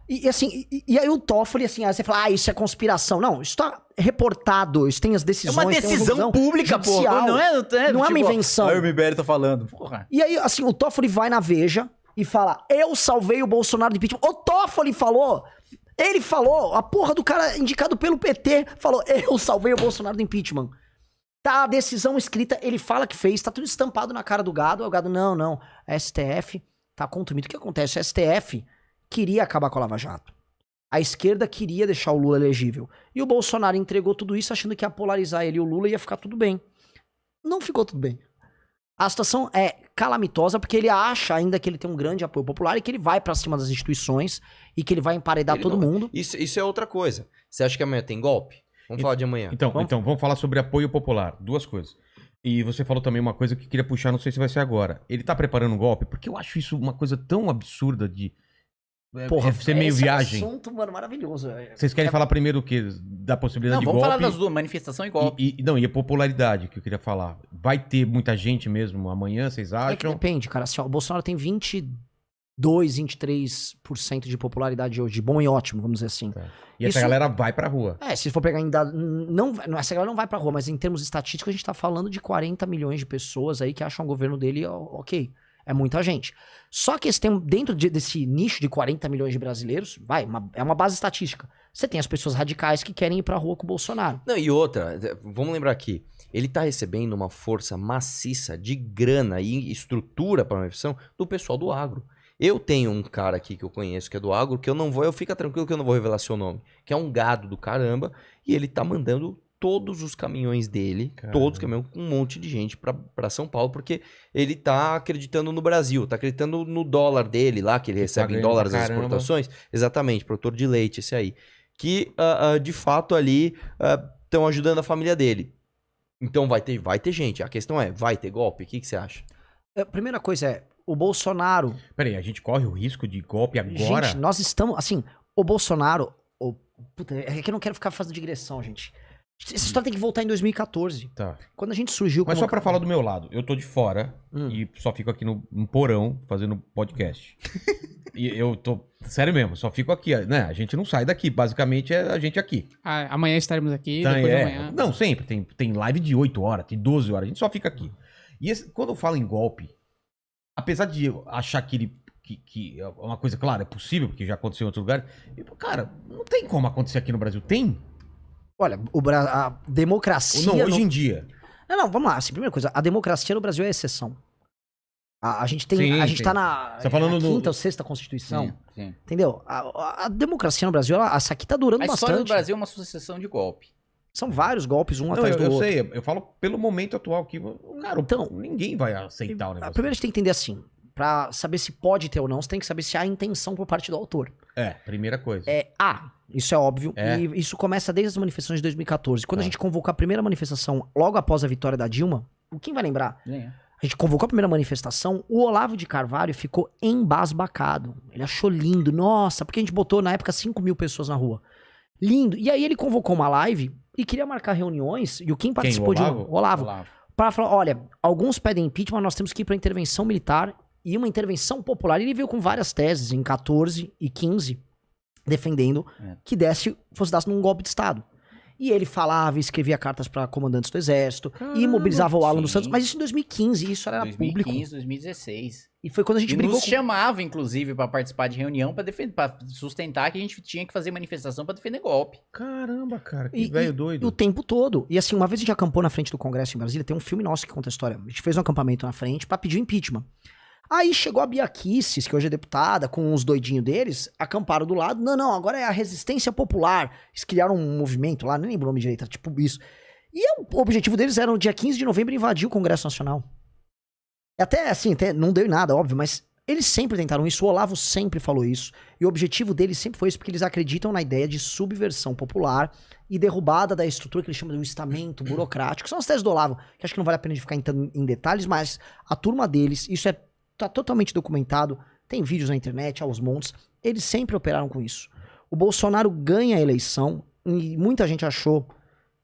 E assim, e aí o Toffoli, assim, aí você fala, isso é conspiração. Não, isso tá reportado, isso tem as decisões. É uma decisão pública, pô. Não é uma invenção. Aí o MBL tá falando. Porra. E aí, assim, o Toffoli vai na Veja e fala, eu salvei o Bolsonaro do impeachment. O Toffoli falou, ele falou, a porra do cara indicado pelo PT falou, eu salvei o Bolsonaro do impeachment. Tá a decisão escrita, ele fala que fez, tá tudo estampado na cara do gado. Aí o gado, não, a STF tá contumido. O que acontece? A STF queria acabar com a Lava Jato. A esquerda queria deixar o Lula elegível. E o Bolsonaro entregou tudo isso achando que ia polarizar ele e o Lula e ia ficar tudo bem. Não ficou tudo bem. A situação é calamitosa porque ele acha ainda que ele tem um grande apoio popular e que ele vai pra cima das instituições e que ele vai emparedar todo mundo. Isso é outra coisa. Você acha que amanhã tem golpe? Vamos falar de amanhã. Então, vamos falar sobre apoio popular. Duas coisas. E você falou também uma coisa que eu queria puxar, não sei se vai ser agora. Ele tá preparando um golpe? Porque eu acho isso uma coisa tão absurda de... Porra, ser meio viagem. É um assunto, mano, maravilhoso. Vocês querem falar primeiro o quê? Da possibilidade de golpe? Vamos falar das duas, manifestação e golpe. E a popularidade que eu queria falar. Vai ter muita gente mesmo amanhã, vocês acham? É que depende, cara. Assim, ó, o Bolsonaro tem 23% de popularidade hoje. Bom e ótimo, vamos dizer assim. Tá. E essa galera vai pra rua. Se for pegar em dados... Essa galera não vai pra rua, mas em termos estatísticos a gente tá falando de 40 milhões de pessoas aí que acham o governo dele ok. É muita gente. Só que dentro desse nicho de 40 milhões de brasileiros, é uma base estatística. Você tem as pessoas radicais que querem ir pra rua com o Bolsonaro. Não, e outra, vamos lembrar aqui, ele tá recebendo uma força maciça de grana e estrutura para a manifestação do pessoal do agro. Eu tenho um cara aqui que eu conheço que é do agro, que fica tranquilo que eu não vou revelar seu nome, que é um gado do caramba, e ele tá mandando todos os caminhões dele, todos os caminhões, com um monte de gente pra São Paulo, porque ele tá acreditando no Brasil, tá acreditando no dólar dele lá, que ele recebe em dólares as exportações. Exatamente, produtor de leite, esse aí. Que, de fato, ali estão ajudando a família dele. Então vai ter gente. A questão é, vai ter golpe? O que você acha? A primeira coisa é, o Bolsonaro... Peraí, a gente corre o risco de golpe agora? Gente, nós estamos... Assim, o Bolsonaro... Puta, é que eu não quero ficar fazendo digressão, gente. Essa história tem que voltar em 2014. Tá. Quando a gente surgiu... Mas só pra falar do meu lado. Eu tô de fora e só fico aqui no porão fazendo podcast. E eu tô... Sério mesmo, só fico aqui, né? A gente não sai daqui. Basicamente é a gente aqui. Amanhã estaremos aqui, Então, depois de amanhã... Não, sempre. Tem live de 8 horas, tem 12 horas. A gente só fica aqui. E quando eu falo em golpe, apesar de eu achar que que é uma coisa, claro, é possível, porque já aconteceu em outros lugares. Cara, não tem como acontecer aqui no Brasil. Tem? Olha, a democracia... Não, hoje em dia. Não, vamos lá. Assim, primeira coisa, a democracia no Brasil é exceção. A gente tem... Sim, a gente tá na quinta ou sexta Constituição. Sim. Entendeu? A democracia no Brasil, essa aqui tá durando bastante. A história do Brasil é uma sucessão de golpe. São vários golpes, atrás do outro. Eu sei, eu falo pelo momento atual que, cara, então, ninguém vai aceitar o negócio. Primeiro a gente tem que entender assim, pra saber se pode ter ou não, você tem que saber se há intenção por parte do autor. Primeira coisa. Isso é óbvio, e isso começa desde as manifestações de 2014. Quando a gente convocou a primeira manifestação, logo após a vitória da Dilma, quem vai lembrar? A gente convocou a primeira manifestação, o Olavo de Carvalho ficou embasbacado. Ele achou lindo, nossa, porque a gente botou na época 5 mil pessoas na rua. Lindo. E aí ele convocou uma live e queria marcar reuniões, e quem participou de o Olavo, para falar, olha, alguns pedem impeachment, nós temos que ir para intervenção militar e uma intervenção popular. E ele veio com várias teses em 14 e 15, defendendo que fosse dar num golpe de Estado. E ele falava e escrevia cartas para comandantes do exército, e mobilizava o Alan dos Santos, mas isso em 2015, isso era 2015, público. 2016. E foi quando a gente brigou. Nos chamava, inclusive, para participar de reunião, para sustentar que a gente tinha que fazer manifestação para defender golpe. Caramba, cara, que velho doido. O tempo todo. E assim, uma vez a gente acampou na frente do Congresso em Brasília, tem um filme nosso que conta a história. A gente fez um acampamento na frente para pedir o impeachment. Aí chegou a Bia Kicis, que hoje é deputada, com os doidinhos deles, acamparam do lado. Não, agora é a resistência popular. Eles criaram um movimento lá, nem lembro o nome direito, era tipo isso. E o objetivo deles era no dia 15 de novembro invadir o Congresso Nacional. Até não deu em nada, óbvio, mas eles sempre tentaram isso, o Olavo sempre falou isso. E o objetivo deles sempre foi isso, porque eles acreditam na ideia de subversão popular e derrubada da estrutura que eles chamam de um estamento burocrático. São as teses do Olavo, que acho que não vale a pena de ficar entrando em detalhes, mas a turma deles, isso tá totalmente documentado, tem vídeos na internet, aos montes, eles sempre operaram com isso. O Bolsonaro ganha a eleição, e muita gente achou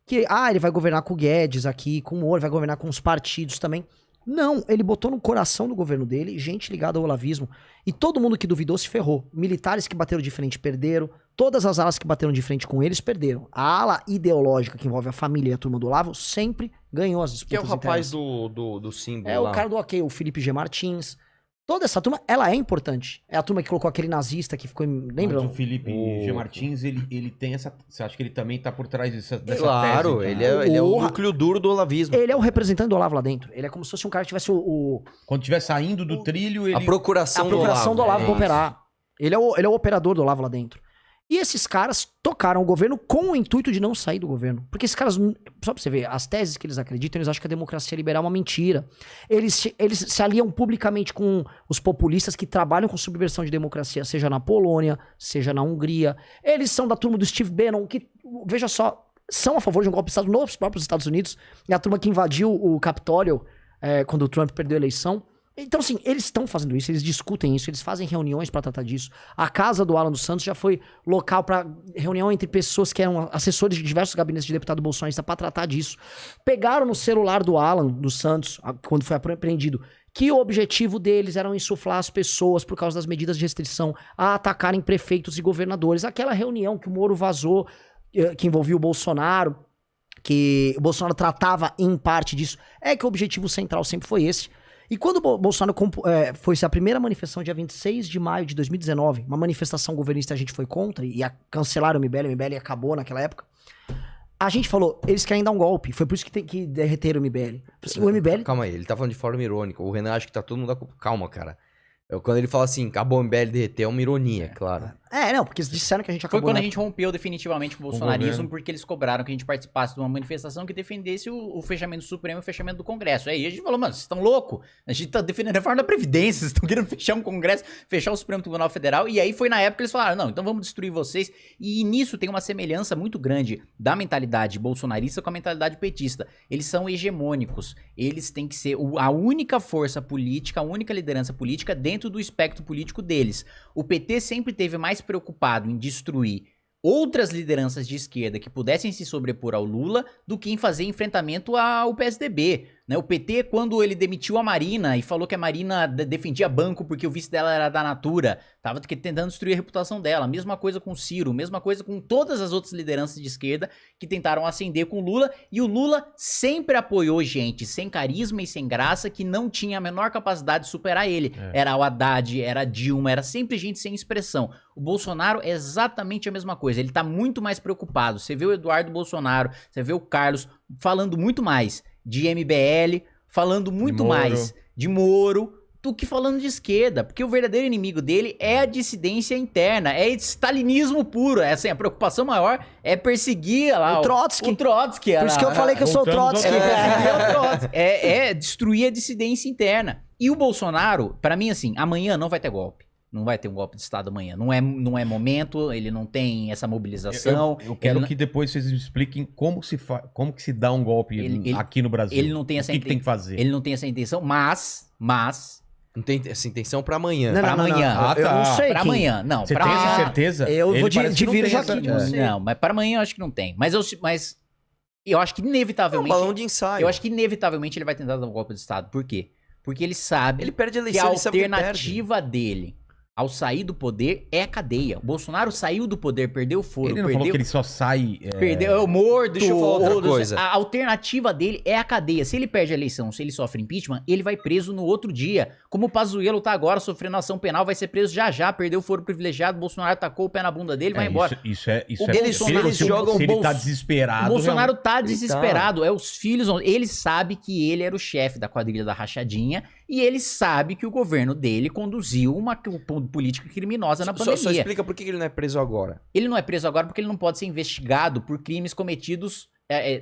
que, ele vai governar com o Guedes aqui, com o Moro, vai governar com os partidos também. Não, ele botou no coração do governo dele gente ligada ao olavismo. E todo mundo que duvidou se ferrou. Militares que bateram de frente perderam. Todas as alas que bateram de frente com eles perderam. A ala ideológica que envolve a família e a turma do Olavo sempre ganhou as Que é disputas o rapaz internas. do símbolo É lá. o cara do OK, o Felipe G. Martins. Toda essa turma, ela é importante. É a turma que colocou aquele nazista que ficou... Lembra? Mas o Felipe G. Martins, ele tem essa... Você acha que ele também tá por trás dessa Claro, tese? ele é o Porra. núcleo duro do olavismo. Ele é o representante do Olavo lá dentro. Ele é como se fosse um cara que tivesse Quando estiver saindo do trilho, ele... A procuração, a procuração do Olavo é pra isso. operar. Ele é o operador do Olavo lá dentro. E esses caras tocaram o governo com o intuito de não sair do governo. Porque esses caras, só pra você ver, as teses que eles acreditam, eles acham que a democracia liberal é uma mentira. Eles se aliam publicamente com os populistas que trabalham com subversão de democracia, seja na Polônia, seja na Hungria. Eles são da turma do Steve Bannon, que, veja só, são a favor de um golpe de Estado nos próprios Estados Unidos. É a turma que invadiu o Capitólio quando o Trump perdeu a eleição. Então, assim, eles estão fazendo isso, eles discutem isso, eles fazem reuniões pra tratar disso. A casa do Alan dos Santos já foi local pra reunião entre pessoas que eram assessores de diversos gabinetes de deputado bolsonarista pra tratar disso. Pegaram no celular do Alan dos Santos, quando foi apreendido, que o objetivo deles era insuflar as pessoas por causa das medidas de restrição a atacarem prefeitos e governadores. Aquela reunião que o Moro vazou, que envolvia o Bolsonaro, que o Bolsonaro tratava em parte disso, é que o objetivo central sempre foi esse. E quando o Bolsonaro foi a primeira manifestação, dia 26 de maio de 2019, uma manifestação governista, a gente foi contra, e cancelaram o MBL acabou naquela época, a gente falou, eles querem dar um golpe, foi por isso que derreteram o MBL. Assim, o MBL... Calma aí, ele tá falando de forma irônica. O Renan acha que tá todo mundo... Calma, cara. Quando ele fala assim, acabou o MBL derreter, é uma ironia, claro. Não, porque eles disseram que a gente Foi acabou... quando na- a gente rompeu definitivamente com o bolsonarismo, porque eles cobraram que a gente participasse de uma manifestação que defendesse o fechamento do Supremo e o fechamento do Congresso. Aí a gente falou, mano, vocês estão loucos? A gente tá defendendo a reforma da Previdência, vocês estão querendo fechar um Congresso, fechar o Supremo Tribunal Federal. E aí foi na época que eles falaram, não, então vamos destruir vocês. E nisso tem uma semelhança muito grande da mentalidade bolsonarista com a mentalidade petista. Eles são hegemônicos. Eles têm que ser a única força política, a única liderança política dentro do espectro político deles. O PT sempre teve mais preocupado em destruir outras lideranças de esquerda que pudessem se sobrepor ao Lula do que em fazer enfrentamento ao PSDB. Né? O PT, quando ele demitiu a Marina e falou que a Marina defendia banco porque o vice dela era da Natura, tava tentando destruir a reputação dela. Mesma coisa com o Ciro, mesma coisa com todas as outras lideranças de esquerda que tentaram ascender com o Lula. E o Lula sempre apoiou gente sem carisma e sem graça que não tinha a menor capacidade de superar ele. Era o Haddad, era a Dilma, era sempre gente sem expressão. O Bolsonaro é exatamente a mesma coisa. Ele tá muito mais preocupado. Você vê o Eduardo Bolsonaro, você vê o Carlos falando muito mais de MBL, falando muito mais de Moro do que falando de esquerda, porque o verdadeiro inimigo dele é a dissidência interna, é stalinismo puro, é assim, a preocupação maior é perseguir lá O Trotsky. o Trotsky. Por isso que eu falei que eu sou o Voltamos Trotsky. ao Perseguir o Trotsky. É destruir a dissidência interna. E o Bolsonaro, pra mim assim, amanhã não vai ter golpe. Não vai ter um golpe de Estado amanhã. Não é momento, ele não tem essa mobilização. Eu quero ele, que depois vocês me expliquem como que se dá um golpe aqui no Brasil. ele não tem essa O que tem que fazer? Ele não tem essa intenção, mas Não tem essa intenção pra amanhã. Não, pra amanhã. Ah, Eu não tá. sei. pra Kim. amanhã. Não, Você pra tem essa certeza? Eu vou parece que não dividir tem já aqui de essa- você. Não, mas para amanhã eu acho que não tem. Mas eu acho que É um inevitavelmente. balão de ensaio. Eu acho que inevitavelmente ele vai tentar dar um golpe de Estado. Por quê? Porque ele sabe Ele perde a que eleição, a ele sabe que perde. alternativa dele ao sair do poder é a cadeia. O Bolsonaro saiu do poder, perdeu o foro, Ele não falou que ele só sai... perdeu o morto. Deixa eu falar outra coisa. A alternativa dele é a cadeia. Se ele perde a eleição, se ele sofre impeachment, ele vai preso no outro dia. Como o Pazuello tá agora sofrendo ação penal, vai ser preso já, perdeu o foro privilegiado, Bolsonaro tacou o pé na bunda dele, vai embora. Isso é... Eles jogam se ele tá bolso- desesperado... O Bolsonaro realmente- tá desesperado, é os filhos, ele sabe que ele era o chefe da quadrilha da rachadinha e ele sabe que o governo dele conduziu uma política criminosa na pandemia. Só explica por que ele não é preso agora. Ele não é preso agora porque ele não pode ser investigado por crimes cometidos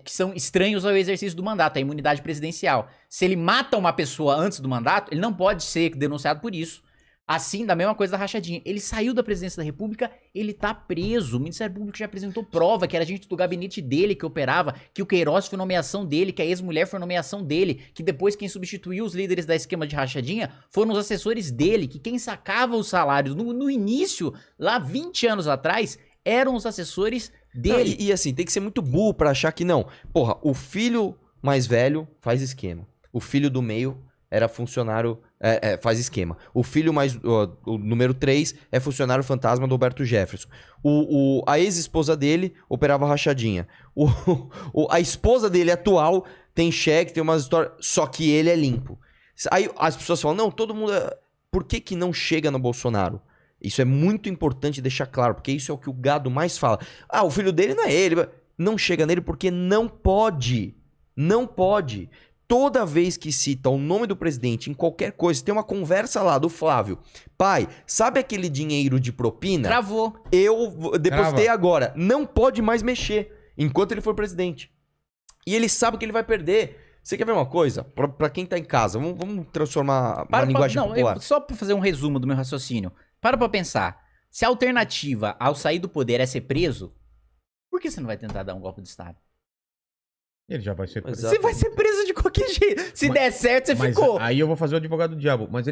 que são estranhos ao exercício do mandato, a imunidade presidencial. Se ele mata uma pessoa antes do mandato, ele não pode ser denunciado por isso. Assim, da mesma coisa da rachadinha. Ele saiu da presidência da República, ele tá preso. O Ministério Público já apresentou prova que era gente do gabinete dele que operava, que o Queiroz foi nomeação dele, que a ex-mulher foi nomeação dele, que depois quem substituiu os líderes da esquema de rachadinha foram os assessores dele, que quem sacava os salários no início, lá 20 anos atrás, eram os assessores dele. Não, e assim, tem que ser muito burro pra achar que não. Porra, o filho mais velho faz esquema. O filho do meio era funcionário, faz esquema. O filho mais, o número 3 é funcionário fantasma do Roberto Jefferson. A ex-esposa dele operava rachadinha. A esposa dele atual tem cheque, tem umas histórias, só que ele é limpo. Aí as pessoas falam, não, todo mundo... Por que não chega no Bolsonaro? Isso é muito importante deixar claro, porque isso é o que o gado mais fala. Ah, o filho dele não é ele. Não chega nele porque não pode. Não pode. Toda vez que cita o nome do presidente em qualquer coisa, tem uma conversa lá do Flávio. Pai, sabe aquele dinheiro de propina? Travou. Eu depositei agora. Não pode mais mexer enquanto ele for presidente. E ele sabe que ele vai perder. Você quer ver uma coisa? Pra quem tá em casa, vamos transformar uma linguagem popular. Só pra fazer um resumo do meu raciocínio. Para pensar. Se a alternativa ao sair do poder é ser preso, por que você não vai tentar dar um golpe de Estado? Ele já vai ser preso. Você vai ser preso de qualquer jeito. Se der certo, você Mas ficou. aí eu vou fazer o advogado do diabo. Mas ele